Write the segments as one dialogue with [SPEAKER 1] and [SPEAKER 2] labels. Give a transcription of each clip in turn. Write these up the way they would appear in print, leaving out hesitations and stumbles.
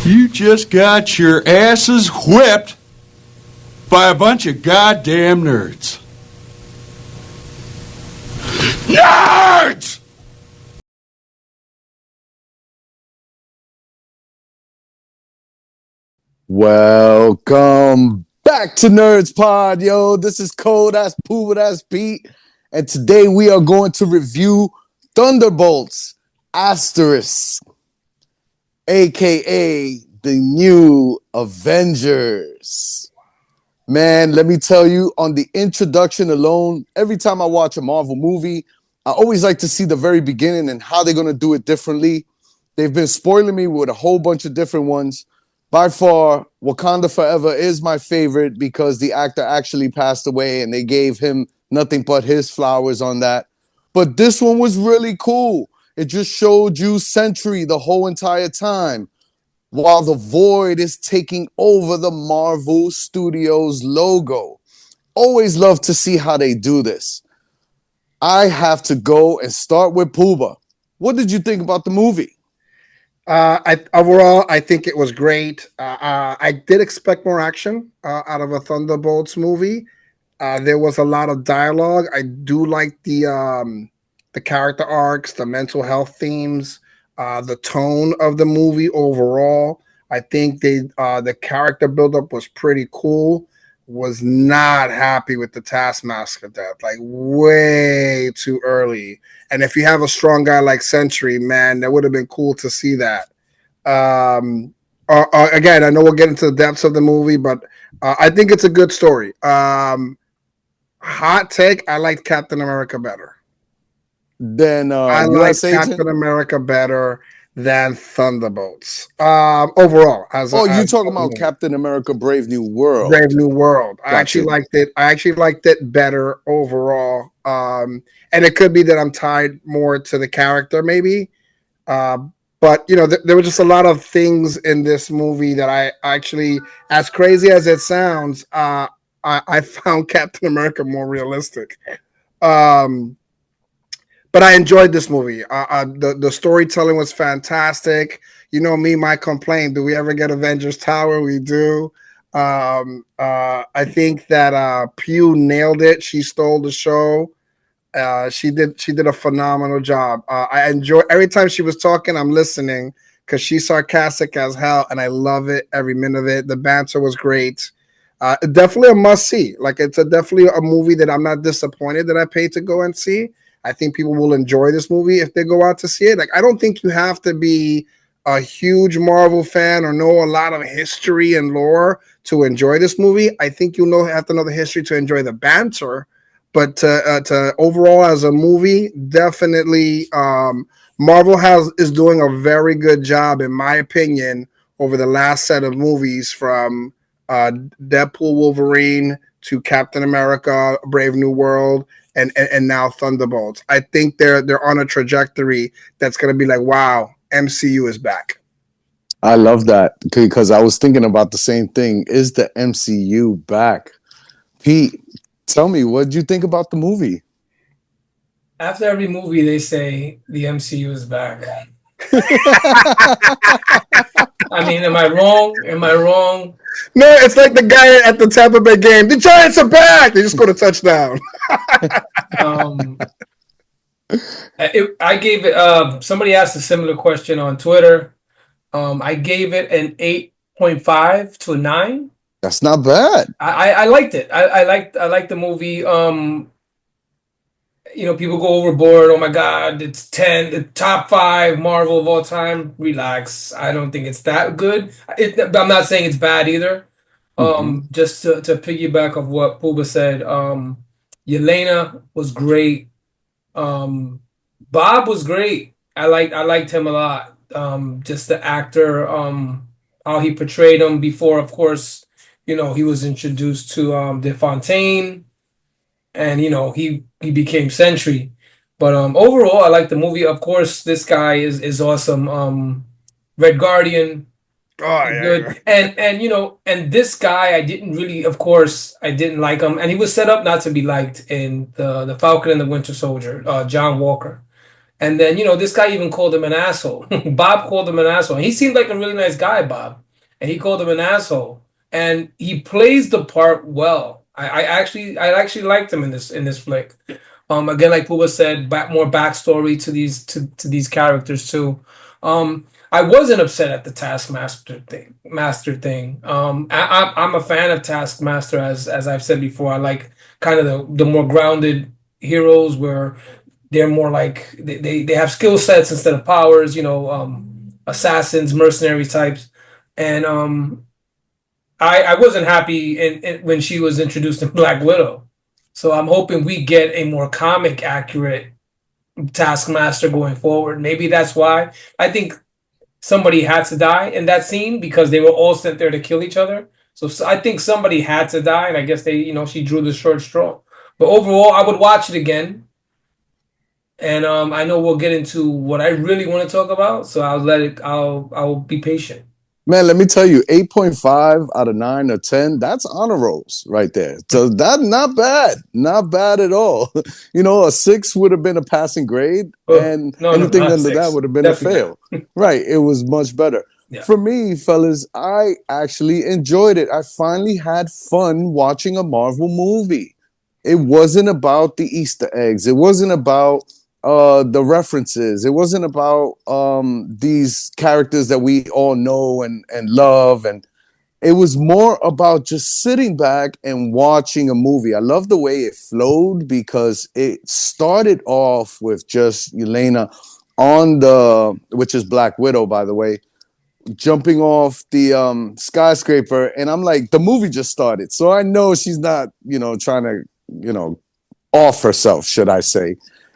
[SPEAKER 1] You just got your asses whipped by a bunch of goddamn nerds. Nerds!
[SPEAKER 2] Welcome back to Nerds Pod, yo. This is Cole, that's Pooh, that's Pete. And today we are going to review Thunderbolts, asterisk, aka the new Avengers. Man, let me tell you, on the introduction alone, every time I watch a Marvel movie, I always like to see the very beginning and how they're going to do it differently. They've been spoiling me with a whole bunch of different ones. By far, Wakanda Forever is my favorite because the actor actually passed away and they gave him nothing but his flowers on that. But this one was really cool. It just showed you Sentry the whole entire time, while the Void is taking over the Marvel Studios logo. Always love to see how they do this. I have to go and start with Pooba. What did you think about the movie?
[SPEAKER 3] Overall, I think it was great. I did expect more action out of a Thunderbolts movie. There was a lot of dialogue. I do like the character arcs, the mental health themes, the tone of the movie overall. I think the character buildup was pretty cool. Was not happy with the Taskmaster death, like way too early. And if you have a strong guy like Sentry, man, that would have been cool to see that. Again, I know we'll get into the depths of the movie, but I think it's a good story. Hot take: I liked Captain America better.
[SPEAKER 2] Then
[SPEAKER 3] I like
[SPEAKER 2] U.S. Agent.
[SPEAKER 3] Captain America better than Thunderbolts. Overall,
[SPEAKER 2] You
[SPEAKER 3] as
[SPEAKER 2] talking about Captain America: Brave New World?
[SPEAKER 3] Brave New World. I
[SPEAKER 2] Got
[SPEAKER 3] actually
[SPEAKER 2] you.
[SPEAKER 3] liked it. I actually liked it better overall. And it could be that I'm tied more to the character, maybe. But you know, there were just a lot of things in this movie that I actually, as crazy as it sounds, I found Captain America more realistic. Um, but I enjoyed this movie. The storytelling was fantastic. You know me, my complaint. Do we ever get Avengers Tower? We do. I think that Pew nailed it. She stole the show. She did a phenomenal job. I enjoy every time she was talking. I'm listening because she's sarcastic as hell, and I love it every minute of it. The banter was great. Definitely a must see. Like definitely a movie that I'm not disappointed that I paid to go and see. I think people will enjoy this movie if they go out to see it. Like I don't think you have to be a huge Marvel fan or know a lot of history and lore to enjoy this movie. I think have to know the history to enjoy the banter. But to overall as a movie, definitely Marvel is doing a very good job, in my opinion, over the last set of movies from Deadpool, Wolverine to Captain America, Brave New World, and now Thunderbolts. I think they're on a trajectory that's going to be like, wow, MCU is back.
[SPEAKER 2] I love that because I was thinking about the same thing. Is the MCU back? Pete, tell me, what did you think about the movie?
[SPEAKER 4] After every movie, they say the MCU is back. I mean, am I wrong? Am I wrong?
[SPEAKER 3] No, it's like the guy at the Tampa Bay game. The Giants are back. They just scored a touchdown.
[SPEAKER 4] I gave it. Somebody asked a similar question on Twitter. I gave it an 8.5 to a 9.
[SPEAKER 2] That's not bad.
[SPEAKER 4] I liked it. I liked the movie. You know, people go overboard. Oh my God, it's 10, the top 5 Marvel of all time. Relax. I don't think it's that good. I'm not saying it's bad either. Just to piggyback of what Pooba said, Yelena was great. Bob was great. I liked him a lot. Just the actor, how he portrayed him before, of course, you know, he was introduced to DeFontaine. And you know he became Sentry, but overall I like the movie. Of course, this guy is awesome. Red Guardian, good, and you know, and this guy I didn't really, of course, I didn't like him, and he was set up not to be liked in the Falcon and the Winter Soldier. John Walker, And then, this guy even called him an asshole. Bob called him an asshole. And he seemed like a really nice guy, Bob. And he called him an asshole. And he plays the part well. I actually liked him in this flick. Again, like Puba said, more backstory to these characters too. I wasn't upset at the Taskmaster thing. I'm a fan of Taskmaster, as I've said before. I like kind of the more grounded heroes where they're more like they have skill sets instead of powers, assassins, mercenary types. And I wasn't happy when she was introduced in Black Widow. So I'm hoping we get a more comic accurate Taskmaster going forward. Maybe that's why I think somebody had to die in that scene because they were all sent there to kill each other. So I think somebody had to die, and I guess she drew the short straw. But overall, I would watch it again. And I know we'll get into what I really want to talk about, so I'll be patient.
[SPEAKER 2] Man, let me tell you, 8.5 out of 9 or 10, that's honor rolls right there. So that's not bad. Not bad at all. A 6 would have been a passing grade, and
[SPEAKER 4] No,
[SPEAKER 2] anything
[SPEAKER 4] not
[SPEAKER 2] under that
[SPEAKER 4] six.
[SPEAKER 2] would have been
[SPEAKER 4] Definitely
[SPEAKER 2] a fail. Right. It was much better.
[SPEAKER 4] Yeah.
[SPEAKER 2] For me, fellas, I actually enjoyed it. I finally had fun watching a Marvel movie. It wasn't about the Easter eggs. It wasn't about the references. It wasn't about these characters that we all know and love, and it was more about just sitting back and watching a movie. I love the way it flowed because it started off with just Yelena which is Black Widow, by the way, jumping off the skyscraper, and I'm like, the movie just started, so I know she's not trying to off herself, should I say.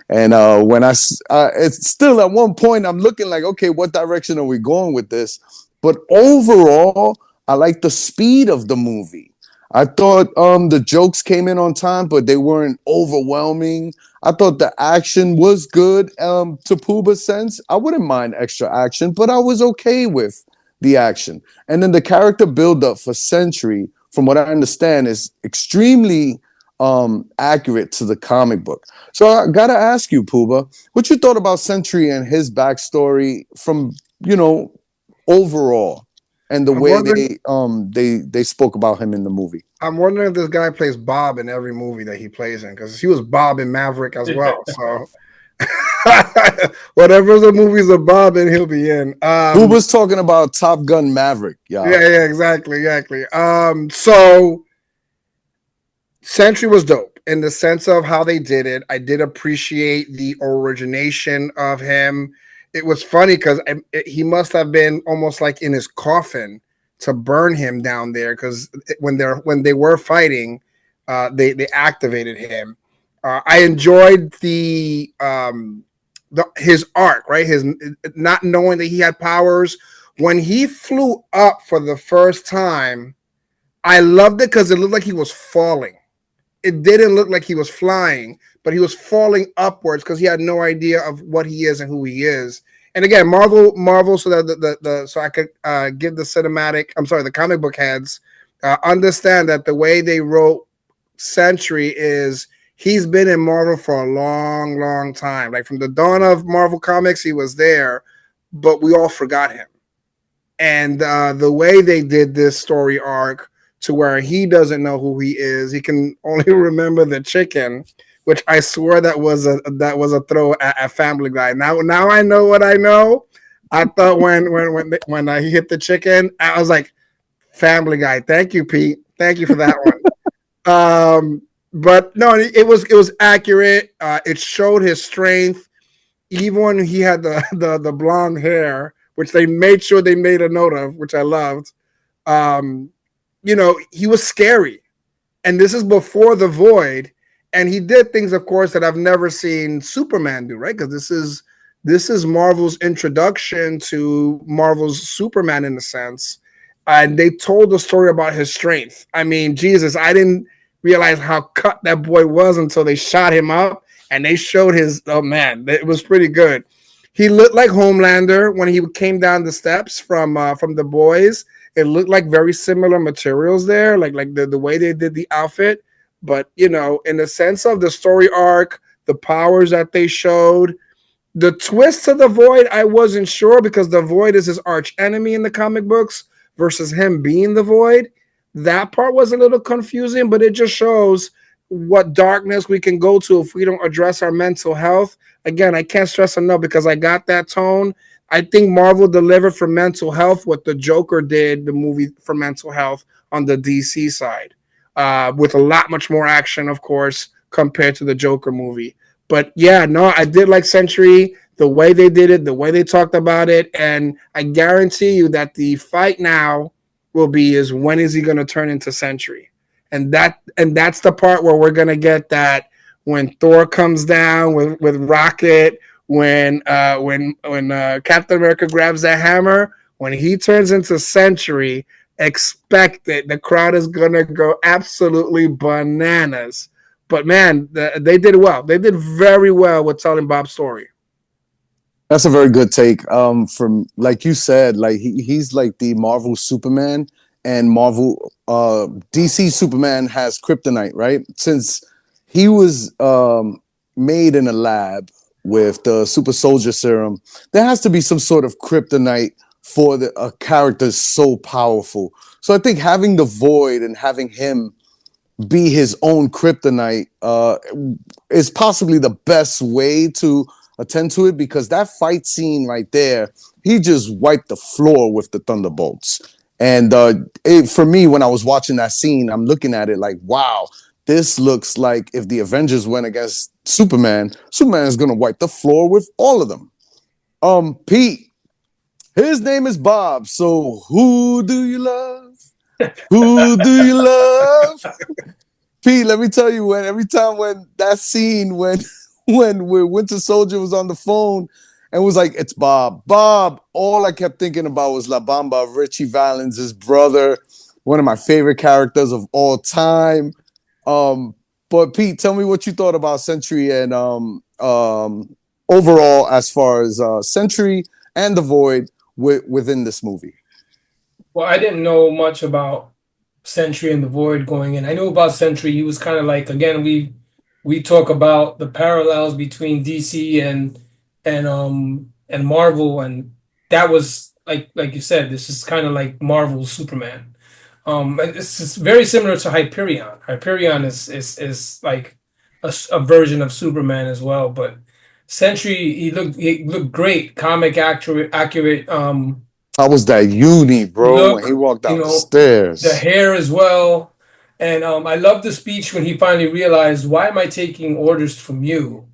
[SPEAKER 2] And when it's still at one point, I'm looking like, okay, what direction are we going with this? But overall, I like the speed of the movie. I thought the jokes came in on time, but they weren't overwhelming. I thought the action was good. To Puba's sense, I wouldn't mind extra action, but I was okay with the action. And then the character build-up for Sentry, from what I understand, is extremely accurate to the comic book. So I gotta ask you, Puba, what you thought about Sentry and his backstory from overall, and the
[SPEAKER 3] I'm
[SPEAKER 2] way
[SPEAKER 3] wondering.
[SPEAKER 2] they spoke about him in the movie.
[SPEAKER 3] I'm wondering if this guy plays Bob in every movie that he plays in, because he was Bob in Maverick as well. So whatever the movies of Bob in, he'll be in.
[SPEAKER 2] Puba's talking about Top Gun Maverick, y'all.
[SPEAKER 3] Yeah, exactly. So Sentry was dope in the sense of how they did it. I did appreciate the origination of him. It was funny because he must have been almost like in his coffin to burn him down there, because when they were fighting, they activated him. I enjoyed his arc, right? His not knowing that he had powers when he flew up for the first time. I loved it because it looked like he was falling. It didn't look like he was flying, but he was falling upwards because he had no idea of what he is and who he is. And again, Marvel, so that so I could give the comic book heads understand that the way they wrote Sentry is he's been in Marvel for a long, long time. Like from the dawn of Marvel Comics, he was there, but we all forgot him. And the way they did this story arc to where he doesn't know who he is, he can only remember the chicken, which I swear that was a throw at Family Guy. Now I know what I know. I thought when he hit the chicken, I was like, Family Guy. Thank you, Pete. Thank you for that one. But no, it was accurate. It showed his strength, even when he had the blonde hair, which they made sure they made a note of, which I loved. He was scary, and this is before the Void, and he did things, of course, that I've never seen Superman do, right? Because this is Marvel's introduction to Marvel's Superman in a sense, and they told the story about his strength. I mean, Jesus, I didn't realize how cut that boy was until they shot him up and they showed his. Oh man, it was pretty good. He looked like Homelander when he came down the steps from the boys. It looked like very similar materials there, like the way they did the outfit. But in the sense of the story arc, the powers that they showed, The twist to the Void, I wasn't sure because the Void is his arch enemy in the comic books versus him being the Void. That part was a little confusing, but it just shows what darkness we can go to if we don't address our mental health. Again, I can't stress enough because I got that tone. I think Marvel delivered for mental health what the Joker did, the movie for mental health on the DC side, with a lot much more action, of course, compared to the Joker movie. But yeah, no, I did like Century, the way they did it, the way they talked about it, and I guarantee you that the fight now will be is when is he going to turn into Century, and that's the part where we're going to get that when Thor comes down with Rocket, when Captain America grabs that hammer, when he turns into Century, expect it. The crowd is going to go absolutely bananas. But man, they did well. They did very well with telling Bob's story.
[SPEAKER 2] That's a very good take. From like you said, like he's like the Marvel Superman, and Marvel DC Superman has kryptonite, right? Since he was made in a lab with the super soldier serum, there has to be some sort of kryptonite for a character so powerful. So I think having the Void and having him be his own kryptonite is possibly the best way to attend to it, because that fight scene right there, he just wiped the floor with the Thunderbolts. And for me, when I was watching that scene, I'm looking at it like, wow, this looks like if the Avengers went against Superman, Superman is going to wipe the floor with all of them. Pete, his name is Bob. So who do you love? Who do you love? Pete, let me tell you, when every time when that scene when Winter Soldier was on the phone and was like, "It's Bob, Bob," all I kept thinking about was La Bamba, Richie Valens' brother, one of my favorite characters of all time. But Pete, tell me what you thought about Sentry and overall as far as Sentry and the Void within this movie.
[SPEAKER 4] Well, I didn't know much about Sentry and the Void going in. I knew about Sentry. He was kind of like, again, we talk about the parallels between DC and Marvel, and that was like you said, this is kind of like Marvel's Superman. And it's just very similar to Hyperion. Hyperion is like a version of Superman as well, but Sentry, he looked great, comic accurate.
[SPEAKER 2] How was that uni, bro, when he
[SPEAKER 4] Look,
[SPEAKER 2] walked
[SPEAKER 4] you
[SPEAKER 2] down the
[SPEAKER 4] know, the
[SPEAKER 2] stairs?
[SPEAKER 4] hair as well. And I love the speech when he finally realized, why am I taking orders from you?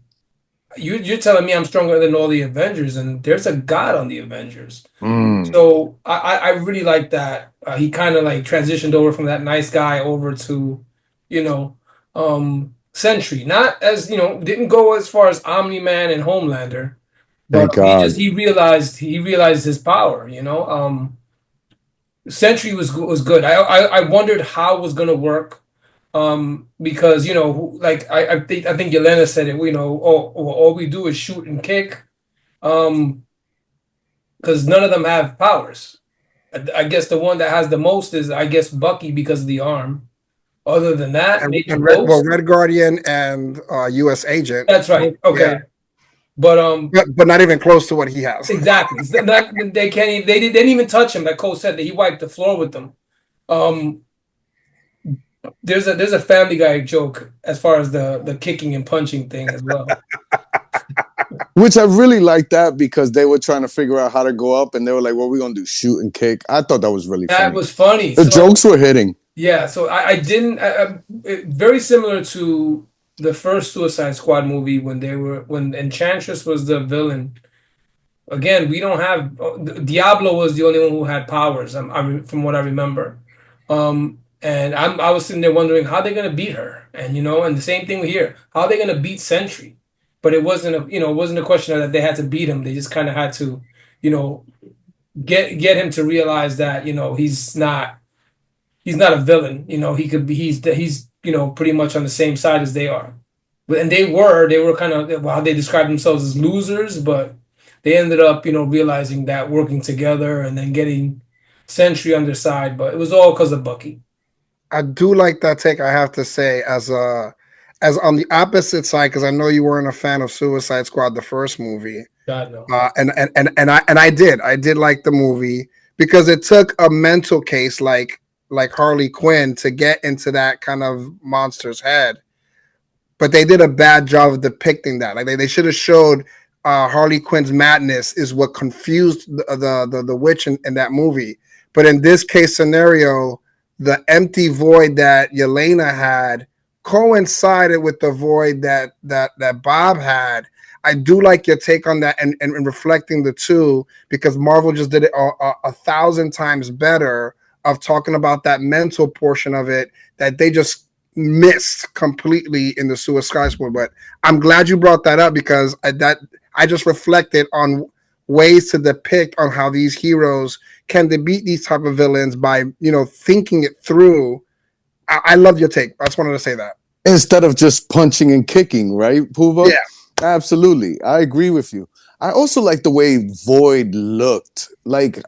[SPEAKER 4] You're telling me I'm stronger than all the Avengers, and there's a God on the Avengers.
[SPEAKER 2] Mm,
[SPEAKER 4] So I really like that. He kind of like transitioned over from that nice guy over to, you know, Sentry. Not as, didn't go as far as Omni-Man and Homelander, but
[SPEAKER 2] thank God.
[SPEAKER 4] he realized his power. Sentry was good. I wondered how it was gonna work, because like I think Yelena said it. All we do is shoot and kick, because none of them have powers. I guess the one that has the most is, I guess, Bucky because of the arm. Other than that, maybe Ghost.
[SPEAKER 3] Red Guardian and U.S. Agent,
[SPEAKER 4] That's right.
[SPEAKER 3] yeah,
[SPEAKER 4] Okay, but
[SPEAKER 3] but not even close to what he has.
[SPEAKER 4] exactly. They can't. They didn't even touch him. Like Cole said, that he wiped the floor with them. Um, there's a Family Guy joke as far as the kicking and punching thing as well.
[SPEAKER 2] Which I really like that, because they were trying to figure out how to go up, and they were like, "What are we gonna do? Shoot and kick?" I thought that was really
[SPEAKER 4] That
[SPEAKER 2] funny.
[SPEAKER 4] was funny.
[SPEAKER 2] The
[SPEAKER 4] So
[SPEAKER 2] jokes were hitting.
[SPEAKER 4] yeah, so I didn't. Very similar to the first Suicide Squad movie when Enchantress was the villain. Again, we don't have Diablo was the only one who had powers. From what I remember. And I was sitting there wondering how they're gonna beat her, and the same thing here. How are they gonna beat Sentry? But it wasn't a question that they had to beat him. They just kind of had to, you know, get him to realize that he's not a villain. He could be he's pretty much on the same side as they are. And they were kind of, how they described themselves as losers, but they ended up realizing that working together and then getting Sentry on their side. But it was all because of Bucky.
[SPEAKER 3] I do like that take. I have to say, as on the opposite side, because I know you weren't a fan of Suicide Squad, the first movie.
[SPEAKER 4] God no.
[SPEAKER 3] And I did like the movie because it took a mental case like Harley Quinn to get into that kind of monster's head, but they did a bad job of depicting that. Like they should have showed Harley Quinn's madness is what confused the witch in that movie. But in this case scenario, the empty void that Yelena had coincided with the void that Bob had. I do like your take on that and reflecting the two, because Marvel just did it a thousand times better of talking about that mental portion of it that they just missed completely in the Suicide Squad. But I'm glad you brought that up, because I just reflected on ways to depict on how these heroes can defeat these type of villains by thinking it through. I love your take. I just wanted to say that.
[SPEAKER 2] Instead of just punching and kicking, right, Puva?
[SPEAKER 3] Yeah.
[SPEAKER 2] Absolutely. I agree with you. I also like the way Void looked. Like,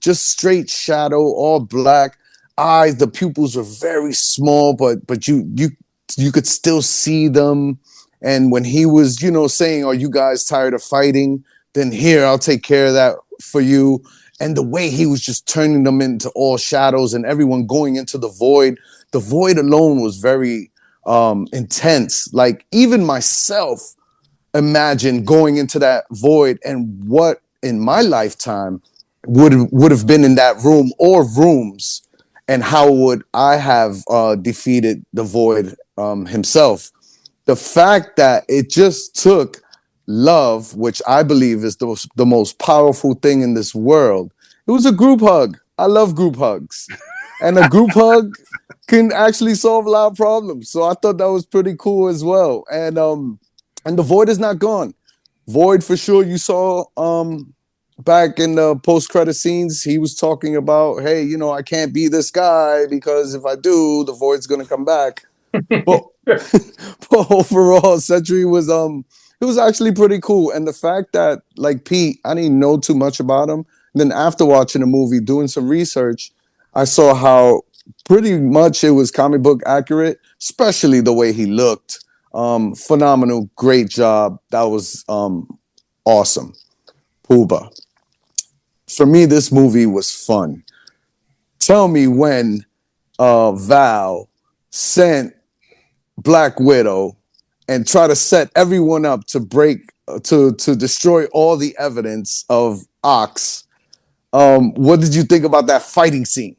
[SPEAKER 2] just straight shadow, all black eyes. The pupils were very small, but you could still see them. And when he was, saying, "Are you guys tired of fighting? Then here, I'll take care of that for you." And the way he was just turning them into all shadows and everyone going into the void. The void alone was very intense. Like, even myself imagine going into that void and what in my lifetime would have been in that room or rooms, and how would I have defeated the void himself. The fact that it just took love, which I believe is the most powerful thing in this world. It was a group hug. I love group hugs. And a group hug can actually solve a lot of problems. So I thought that was pretty cool as well. And the void is not gone. Void for sure. You saw back in the post-credit scenes, he was talking about, hey, I can't be this guy because if I do, the void's gonna come back. But, but overall, Sentry was it was actually pretty cool. And the fact that, like Pete, I didn't know too much about him. And then after watching the movie, doing some research, I saw how pretty much it was comic book accurate, especially the way he looked. Phenomenal, great job. That was awesome. Puba. For me, this movie was fun. Tell me when Val sent Black Widow and try to set everyone up to to destroy all the evidence of Ox. What did you think about that fighting scene?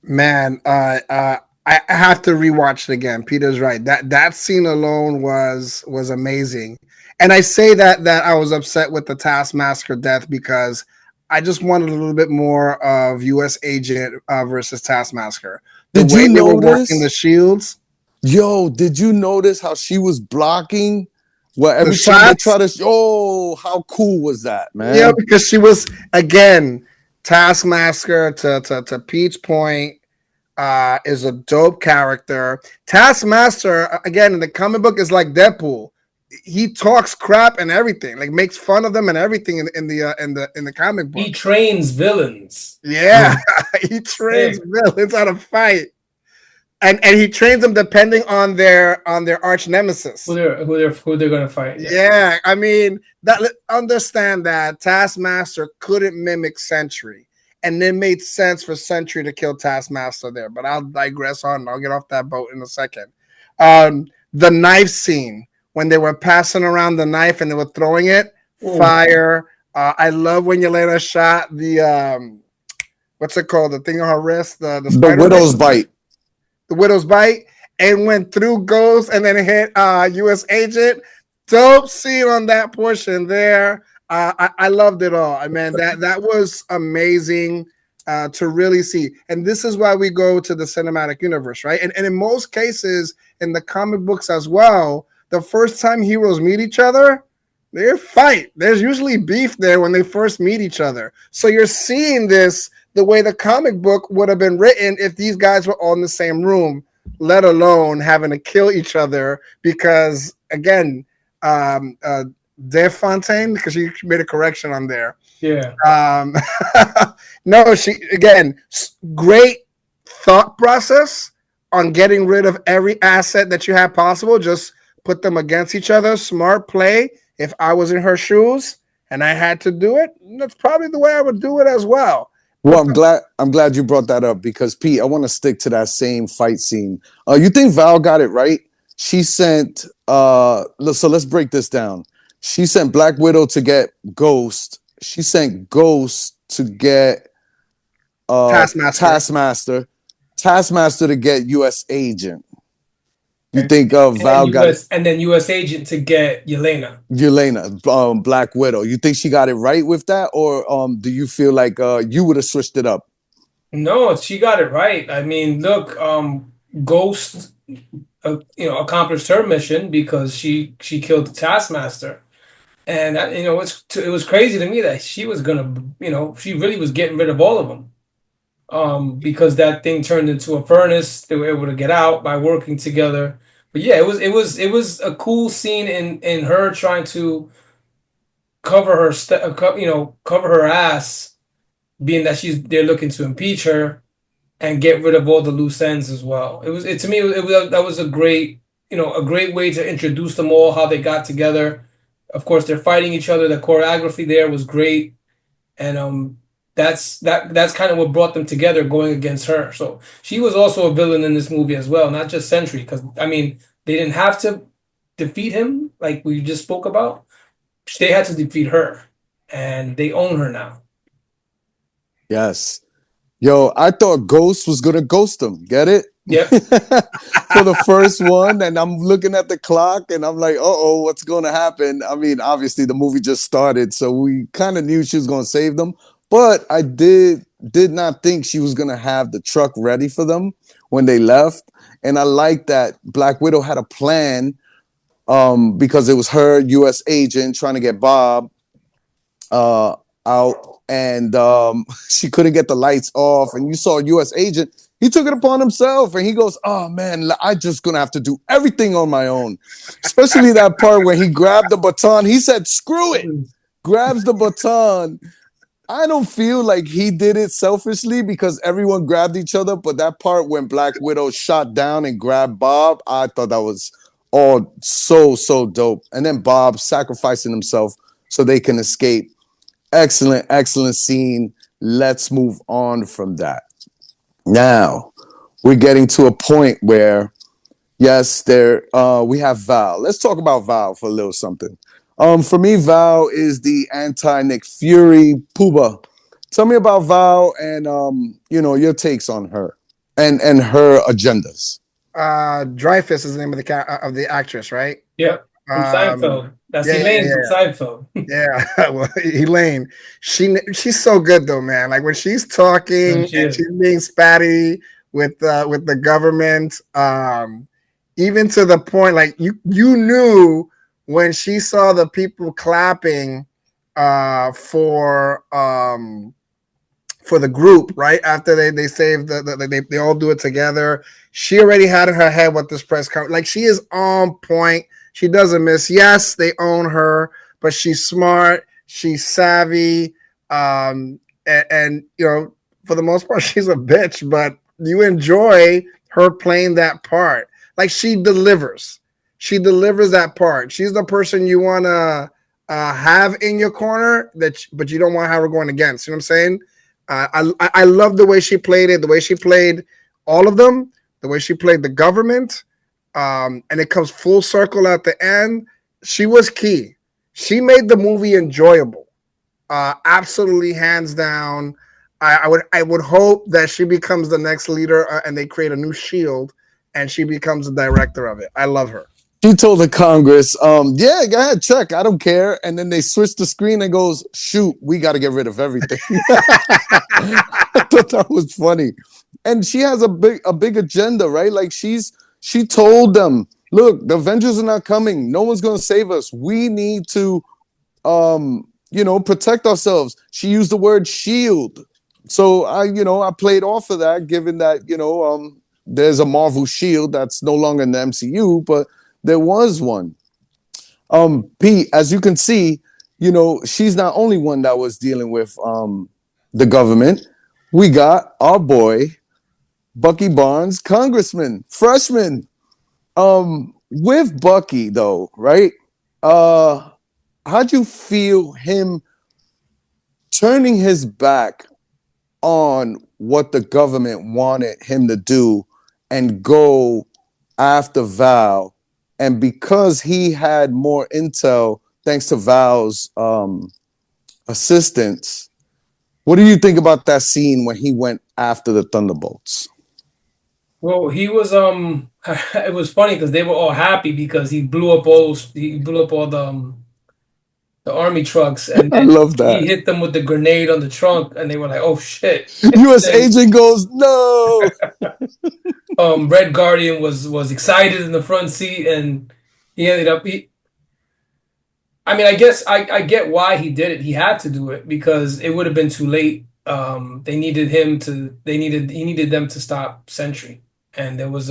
[SPEAKER 3] Man, I have to rewatch it again. Peter's right. That scene alone was amazing. And I say that I was upset with the Taskmaster death because I just wanted a little bit more of U.S. Agent versus Taskmaster. The
[SPEAKER 2] Did
[SPEAKER 3] way
[SPEAKER 2] you
[SPEAKER 3] they were working
[SPEAKER 2] notice?
[SPEAKER 3] the shields,
[SPEAKER 2] Yo, did you notice how she was blocking? Well,
[SPEAKER 3] the
[SPEAKER 2] every time they
[SPEAKER 3] shots.
[SPEAKER 2] try to, oh, how cool was that,
[SPEAKER 3] Yeah,
[SPEAKER 2] man?
[SPEAKER 3] because she was again Taskmaster to Pete's point. Is a dope character. Taskmaster, again, in the comic book is like Deadpool. He talks crap and everything, like makes fun of them and everything in the comic
[SPEAKER 4] He
[SPEAKER 3] book.
[SPEAKER 4] trains villains.
[SPEAKER 3] Yeah, he trains
[SPEAKER 4] Sick.
[SPEAKER 3] villains how to fight, and he trains them depending on their arch
[SPEAKER 4] Who
[SPEAKER 3] nemesis.
[SPEAKER 4] they're gonna fight? Yeah.
[SPEAKER 3] Yeah, I mean that. Understand that Taskmaster couldn't mimic Sentry, and it made sense for Sentry to kill Taskmaster there. But I'll digress on. I'll get off that boat in a second. The knife scene when they were passing around the knife and they were throwing it, fire. I love when Yelena shot the what's it called? The thing on her wrist, the
[SPEAKER 2] The
[SPEAKER 3] spider
[SPEAKER 2] widow's
[SPEAKER 3] bite,
[SPEAKER 2] bite.
[SPEAKER 3] the widow's bite, and went through Ghost and then hit U.S. Agent. Dope scene on that portion there. I loved it all. I mean, that was amazing to really see. And this is why we go to the cinematic universe, right? And in most cases, in the comic books as well, the first time heroes meet each other, they fight. There's usually beef there when they first meet each other. So you're seeing this the way the comic book would have been written if these guys were all in the same room, let alone having to kill each other because, again, De Fontaine, because she made a correction on there.
[SPEAKER 4] Yeah.
[SPEAKER 3] No, she again, great thought process on getting rid of every asset that you have possible. Just put them against each other. Smart play. If I was in her shoes and I had to do it, that's probably the way I would do it as well.
[SPEAKER 2] Well,
[SPEAKER 3] Put
[SPEAKER 2] I'm glad you brought that up because Pete, I want to stick to that same fight scene. You think Val got it right? She sent so let's break this down. She sent Black Widow to get Ghost. She sent Ghost to get
[SPEAKER 3] Taskmaster.
[SPEAKER 2] Taskmaster to get US Agent. You
[SPEAKER 4] Okay.
[SPEAKER 2] think Val got it?
[SPEAKER 4] And then US agent to get Yelena.
[SPEAKER 2] Yelena, Black Widow. You think she got it right with that, or do you feel like you would have switched it up?
[SPEAKER 4] No, she got it right. I mean, look, Ghost, accomplished her mission because she killed the Taskmaster, and it was crazy to me that she was gonna, she really was getting rid of all of them. Because that thing turned into a furnace. They were able to get out by working together. But yeah, it was a cool scene in her trying to cover her cover her ass, being that they're looking to impeach her and get rid of all the loose ends as well. To me that was a great way to introduce them all, how they got together. Of course, they're fighting each other. The choreography there was great, and that's kind of what brought them together, going against her. So she was also a villain in this movie as well, not just Sentry, because I mean they didn't have to defeat him like we just spoke about. They had to defeat her, and they own her now.
[SPEAKER 2] Yes. Yo, I thought Ghost was gonna ghost him. Get it?
[SPEAKER 4] Yep.
[SPEAKER 2] For the first one, and I'm looking at the clock, and I'm like, "Uh-oh, what's going to happen?" I mean, obviously the movie just started, so we kind of knew she was going to save them, but I did not think she was going to have the truck ready for them when they left, and I like that Black Widow had a plan, because it was her U.S. agent trying to get Bob out, and she couldn't get the lights off, and you saw a U.S. agent. He took it upon himself, and he goes, "Oh man, I just gonna have to do everything on my own." Especially that part where he grabbed the baton. He said, "Screw it!" Grabs the baton. I don't feel like he did it selfishly because everyone grabbed each other, but that part when Black Widow shot down and grabbed Bob, I thought that was all so dope. And then Bob sacrificing himself so they can escape. Excellent scene. Let's move on from that. Now we're getting to a point where, yes, we have Val. Let's talk about Val for a little something. For me, Val is the anti-Nick Fury Pooba. Tell me about Val and your takes on her and her agendas.
[SPEAKER 3] Dreyfus is the name of the actress, right?
[SPEAKER 4] Yep. From Seinfeld. That's Elaine from Seinfeld.
[SPEAKER 3] Yeah, well, Elaine, she's so good though, man. Like when she's talking and she's being spatty with the government, even to the point like you knew when she saw the people clapping for the group, right after they saved they all do it together. She already had in her head what this press conference, like she is on point. She doesn't miss. Yes, they own her, but she's smart. She's savvy. And for the most part, she's a bitch, but you enjoy her playing that part. Like she delivers. She delivers that part. She's the person you want to have in your corner, but you don't want to have her going against. You know what I'm saying? I love the way she played it, the way she played all of them, the way she played the government. And it comes full circle at the end. She was key. She made the movie enjoyable. Absolutely, hands down. I would hope that she becomes the next leader, and they create a new Shield, and she becomes the director of it. I love her.
[SPEAKER 2] She told the Congress, "Yeah, go ahead, check. I don't care." And then they switch the screen and goes, "Shoot, we got to get rid of everything." I thought that was funny, and she has a big agenda, right? Like she told them, "Look, the Avengers are not coming. No one's going to save us. We need to, protect ourselves." She used the word shield. So I played off of that, given that, there's a Marvel shield that's no longer in the MCU, but there was one. Pete, as you can see, she's not only one that was dealing with the government. We got our boy, Bucky Barnes, congressman, freshman. With Bucky though, right? How'd you feel him turning his back on what the government wanted him to do and go after Val? And because he had more intel, thanks to Val's assistance, what do you think about that scene when he went after the Thunderbolts?
[SPEAKER 4] Well, he was it was funny because they were all happy because he blew up all the army trucks, and
[SPEAKER 2] I
[SPEAKER 4] then
[SPEAKER 2] love
[SPEAKER 4] he
[SPEAKER 2] that.
[SPEAKER 4] hit them with the grenade on the trunk, and they were like, "Oh shit!"
[SPEAKER 2] U.S.
[SPEAKER 4] And
[SPEAKER 2] agent goes, no.
[SPEAKER 4] Red Guardian was excited in the front seat, and he ended up. I mean, I guess I get why he did it. He had to do it because it would have been too late. They needed him to. He needed them to stop Sentry, and there was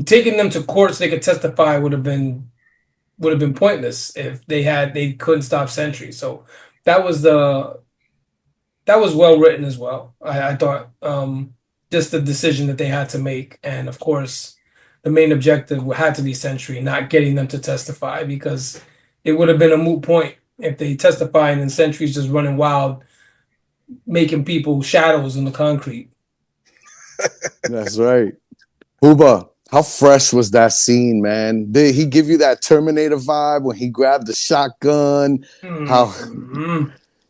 [SPEAKER 4] taking them to court so they could testify would have been pointless if they couldn't stop Sentry. So that was the that was well written as well. I thought just the decision that they had to make, and of course, the main objective had to be Sentry, not getting them to testify because it would have been a moot point if they testify and then Sentry's just running wild, making people shadows in the concrete.
[SPEAKER 2] That's right. Huba, how fresh was that scene, man? Did he give you that Terminator vibe when he grabbed the shotgun? How,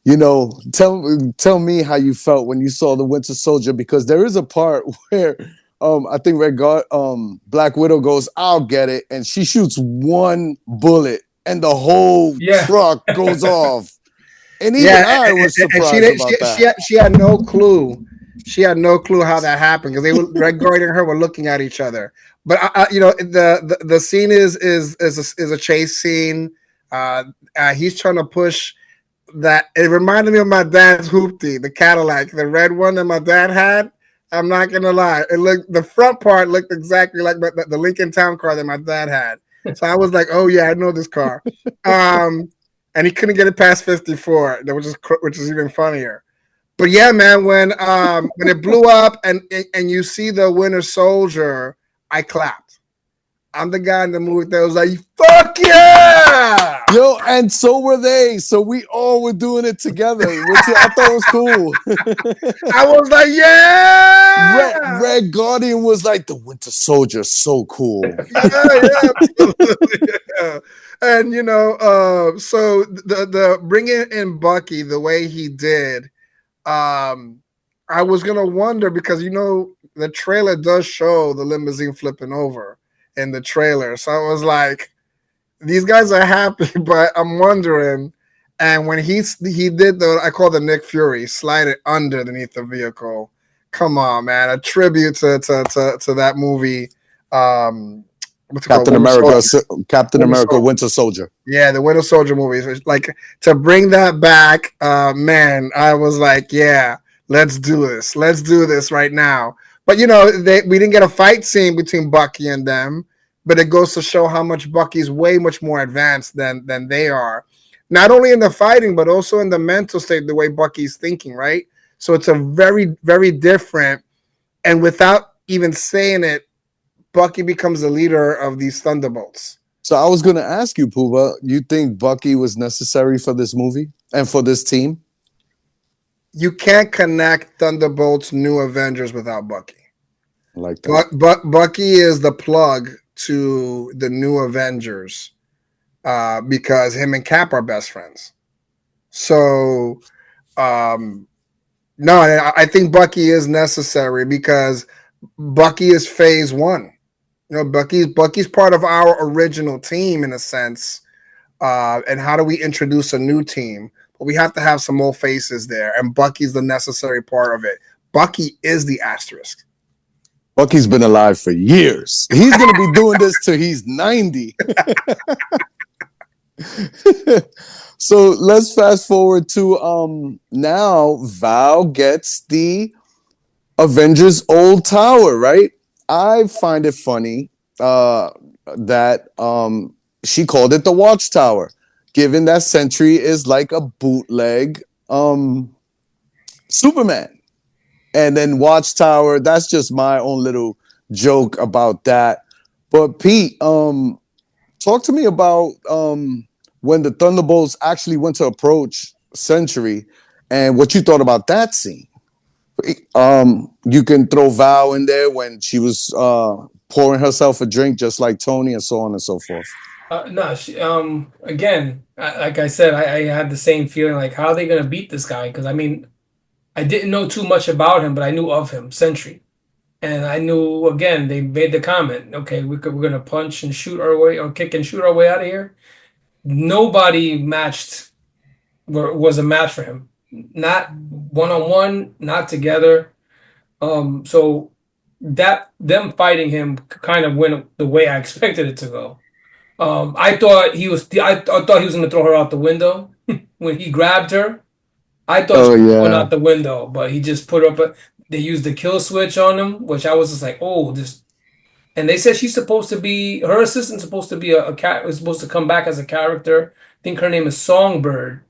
[SPEAKER 4] Mm-hmm.
[SPEAKER 2] tell me how you felt when you saw the Winter Soldier, because there is a part where I think Black Widow goes, I'll get it, and she shoots one bullet and the whole
[SPEAKER 4] Yeah.
[SPEAKER 2] truck goes off. And even
[SPEAKER 3] Yeah,
[SPEAKER 2] I was
[SPEAKER 3] and she
[SPEAKER 2] surprised
[SPEAKER 3] didn't.
[SPEAKER 2] about that.
[SPEAKER 3] She had no clue. She had no clue how that happened because Red Guardian and her were looking at each other. But the scene is a chase scene. He's trying to push that. It reminded me of my dad's hoopty, the Cadillac, the red one that my dad had. I'm not gonna lie, the front part looked exactly like the Lincoln Town car that my dad had. So I was like, oh yeah, I know this car. And he couldn't get it past 54, which is even funnier. But yeah, man, when it blew up and you see the Winter Soldier, I clapped. I'm the guy in the movie that was like, "Fuck yeah!"
[SPEAKER 2] Yo, and so were they. So we all were doing it together, which I thought was cool.
[SPEAKER 3] I was like, "Yeah!"
[SPEAKER 2] Red Guardian was like, the Winter Soldier, so cool.
[SPEAKER 3] Yeah, absolutely. Yeah. And so the bringing in Bucky the way he did, I was gonna wonder because the trailer does show the limousine flipping over in the trailer, so I was like, these guys are happy, but I'm wondering. And when he did I call the Nick Fury, slide it underneath the vehicle. Come on, man, a tribute to that movie. What's it called?
[SPEAKER 2] Captain America, Winter Soldier.
[SPEAKER 3] Yeah, the Winter Soldier movies. Like to bring that back, man, I was like, yeah, let's do this. Let's do this right now. But we didn't get a fight scene between Bucky and them, but it goes to show how much Bucky's way much more advanced than they are. Not only in the fighting, but also in the mental state, the way Bucky's thinking, right? So it's a very, very different, and without even saying it, Bucky becomes the leader of these Thunderbolts.
[SPEAKER 2] So I was going to ask you, Puba, you think Bucky was necessary for this movie and for this team?
[SPEAKER 3] You can't connect Thunderbolts New Avengers without Bucky.
[SPEAKER 2] I like that.
[SPEAKER 3] But Bucky is the plug to the New Avengers because him and Cap are best friends. So, no, I think Bucky is necessary because Bucky is phase one. Bucky's part of our original team in a sense. And how do we introduce a new team? But we have to have some old faces there, and Bucky's the necessary part of it. Bucky is the asterisk.
[SPEAKER 2] Bucky's been alive for years. He's going to be doing this till he's 90. So let's fast forward to now Val gets the Avengers old tower, right? I find it funny that she called it the Watchtower, given that Sentry is like a bootleg Superman. and then Watchtower. That's just my own little joke about that. But Pete, talk to me about when the Thunderbolts actually went to approach Century and what you thought about that scene. You can throw Val in there when she was pouring herself a drink, just like Tony, and so on and so forth.
[SPEAKER 4] No, again, like I said, I had the same feeling. Like, how are they gonna beat this guy? Because I mean, I didn't know too much about him, but I knew of him, Sentry, and I knew again they made the comment. Okay, we're gonna punch and shoot our way, or kick and shoot our way out of here. Nobody was a match for him. Not one on one, not together. So that them fighting him kind of went the way I expected it to go. I thought I thought he was going to throw her out the window when he grabbed her. I thought she
[SPEAKER 2] Oh
[SPEAKER 4] was going
[SPEAKER 2] yeah.
[SPEAKER 4] out the window, but he just put up. They used the kill switch on him, which I was just like, oh, this. And they said she's supposed to be her assistant's supposed to be a cat. Was supposed to come back as a character. I think her name is Songbird,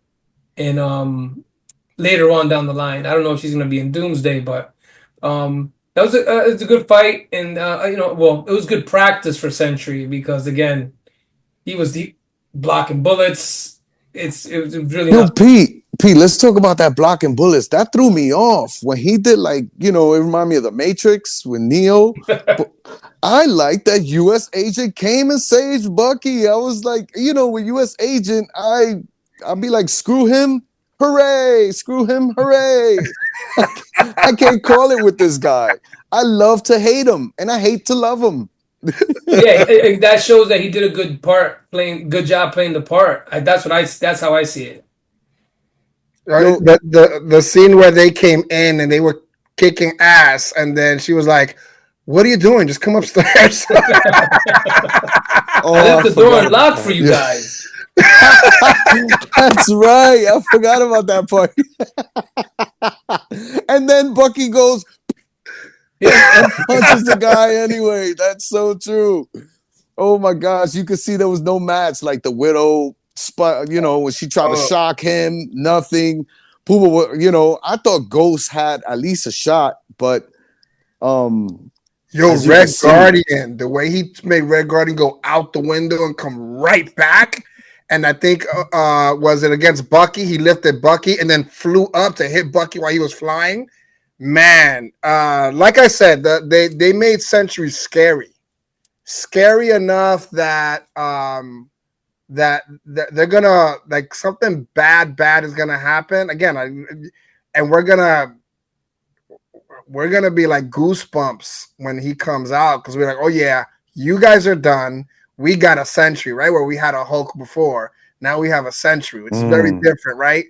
[SPEAKER 4] and later on down the line, I don't know if she's going to be in Doomsday, but that was it's a good fight, and well, it was good practice for Sentry because again. He was blocking bullets. It was really
[SPEAKER 2] Yo,
[SPEAKER 4] not.
[SPEAKER 2] Pete, let's talk about that blocking bullets. That threw me off when he did, like, it reminded me of the Matrix with Neo. But I like that U.S. agent came and saved Bucky. I was like, with U.S. agent, I'll be like, screw him, hooray, screw him, hooray. I can't call it with this guy. I love to hate him, and I hate to love him.
[SPEAKER 4] Yeah, that shows that he did a good job playing the part. That's how I see it.
[SPEAKER 3] Right?
[SPEAKER 2] Yo,
[SPEAKER 3] The scene where they came in and they were kicking ass, and then she was like, "What are you doing? Just come upstairs."
[SPEAKER 4] I left the door
[SPEAKER 2] forgot
[SPEAKER 4] unlocked
[SPEAKER 2] about
[SPEAKER 4] for
[SPEAKER 2] that.
[SPEAKER 4] you guys.
[SPEAKER 2] That's right. I forgot about that part. And then Bucky goes and punches the guy anyway. That's so true. Oh my gosh. You could see there was no match. Like the Widow spot, when she tried to shock him, nothing. Puma, I thought Ghost had at least a shot, but
[SPEAKER 3] Yo,
[SPEAKER 2] as you can
[SPEAKER 3] Red
[SPEAKER 2] see,
[SPEAKER 3] Guardian, the way he made Red Guardian go out the window and come right back. And I think was it against Bucky? He lifted Bucky and then flew up to hit Bucky while he was flying. Man, like I said, they made Century scary enough that that they're gonna, like, something bad is gonna happen again. And we're gonna be like goosebumps when he comes out, because we're like, oh yeah, you guys are done. We got a Sentry, right? Where we had a Hulk before. Now we have a Sentry, which is very different, right?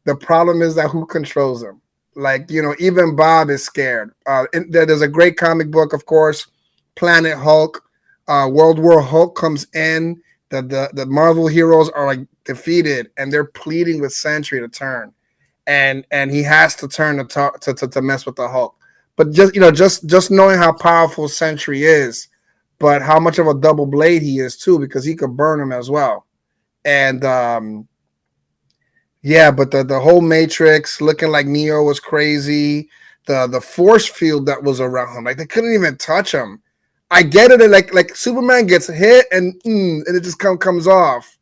[SPEAKER 3] The problem is that who controls him? Like, even Bob is scared. There's a great comic book, of course, Planet Hulk. World War Hulk comes in. The Marvel heroes are like defeated, and they're pleading with Sentry to turn, and he has to turn to mess with the Hulk. But just knowing how powerful Sentry is, but how much of a double blade he is too, because he could burn him as well. And yeah, but the whole Matrix looking like Neo was crazy. The force field that was around him, like they couldn't even touch him. I get it, like Superman gets hit and it just comes off,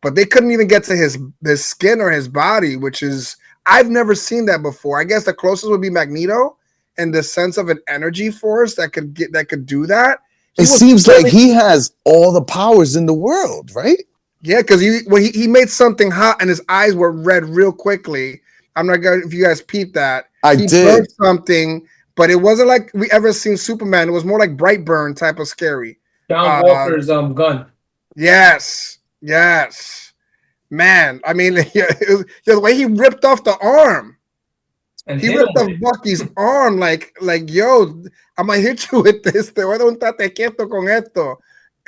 [SPEAKER 3] but they couldn't even get to his skin or his body, which is, I've never seen that before. I guess the closest would be Magneto, in the sense of an energy force that could do that.
[SPEAKER 2] it seems like he has all the powers in the world, right?
[SPEAKER 3] Yeah, because he made something hot and his eyes were red real quickly. I'm not gonna, if you guys peeped that.
[SPEAKER 2] He
[SPEAKER 3] did something, but it wasn't like we ever seen Superman. It was more like Brightburn type of scary.
[SPEAKER 4] John Walker's gun.
[SPEAKER 3] Yes. Man, I mean, it was the way he ripped off the arm.
[SPEAKER 4] And
[SPEAKER 3] he ripped off Bucky's arm like, yo, I'm gonna hit you with this. Te voy a dar un tate quieto con esto.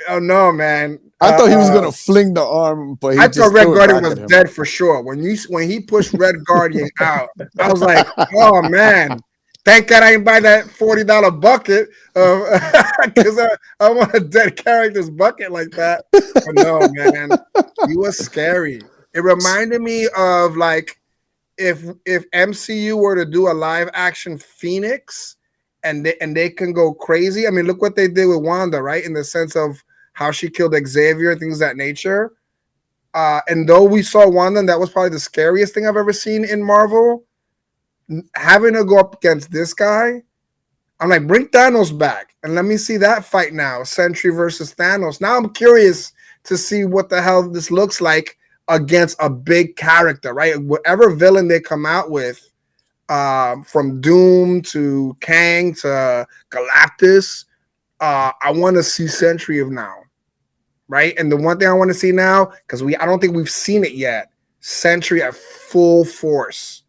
[SPEAKER 3] Oh no, man.
[SPEAKER 2] I thought he was gonna fling the arm, but
[SPEAKER 3] I thought Red Guardian was dead for sure. When he pushed Red Guardian out, I was like, oh man, thank God I didn't buy that $40 bucket, because I want a dead character's bucket like that. But no, man, he was scary. It reminded me of, like, if MCU were to do a live action Phoenix, and they can go crazy. I mean, look what they did with Wanda, right? In the sense of how she killed Xavier, things of that nature. And though we saw Wanda, and that was probably the scariest thing I've ever seen in Marvel, having to go up against this guy, I'm like, bring Thanos back and let me see that fight now. Sentry versus Thanos. Now I'm curious to see what the hell this looks like against a big character, right? Whatever villain they come out with, from Doom to Kang to Galactus, I want to see Sentry of now, right? And the one thing I want to see now, because I don't think we've seen it yet, Sentry at full force.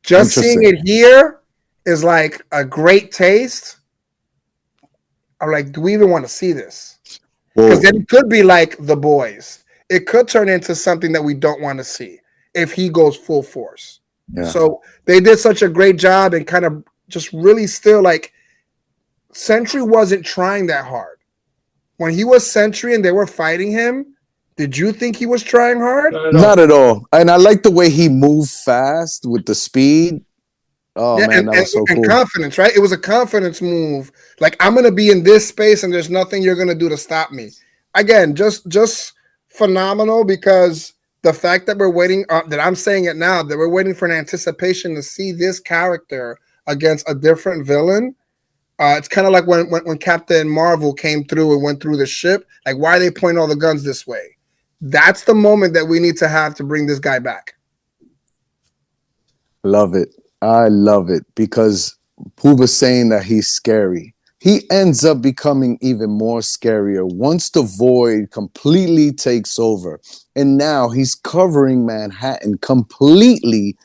[SPEAKER 3] Just seeing it here is like a great taste. I'm like, do we even want to see this? Because then it could be like The Boys. It could turn into something that we don't want to see if he goes full force. Yeah. So they did such a great job and kind of just really still like Sentry wasn't trying that hard. When he was Sentry and they were fighting him, did you think he was trying hard?
[SPEAKER 2] Not at all. And I like the way he moved fast with the speed. Oh yeah, man, that was so cool.
[SPEAKER 3] And confidence, right? It was a confidence move. Like, I'm gonna be in this space and there's nothing you're gonna do to stop me. Again, just phenomenal, because the fact that we're waiting, that I'm saying it now, that we're waiting for an anticipation to see this character against a different villain. It's kind of like when Captain Marvel came through and went through the ship. Like, why are they pointing all the guns this way? That's the moment that we need to have to bring this guy back.
[SPEAKER 2] Love it. I love it, because Pooba's saying that he's scary. He ends up becoming even more scarier once the Void completely takes over. And now he's covering Manhattan completely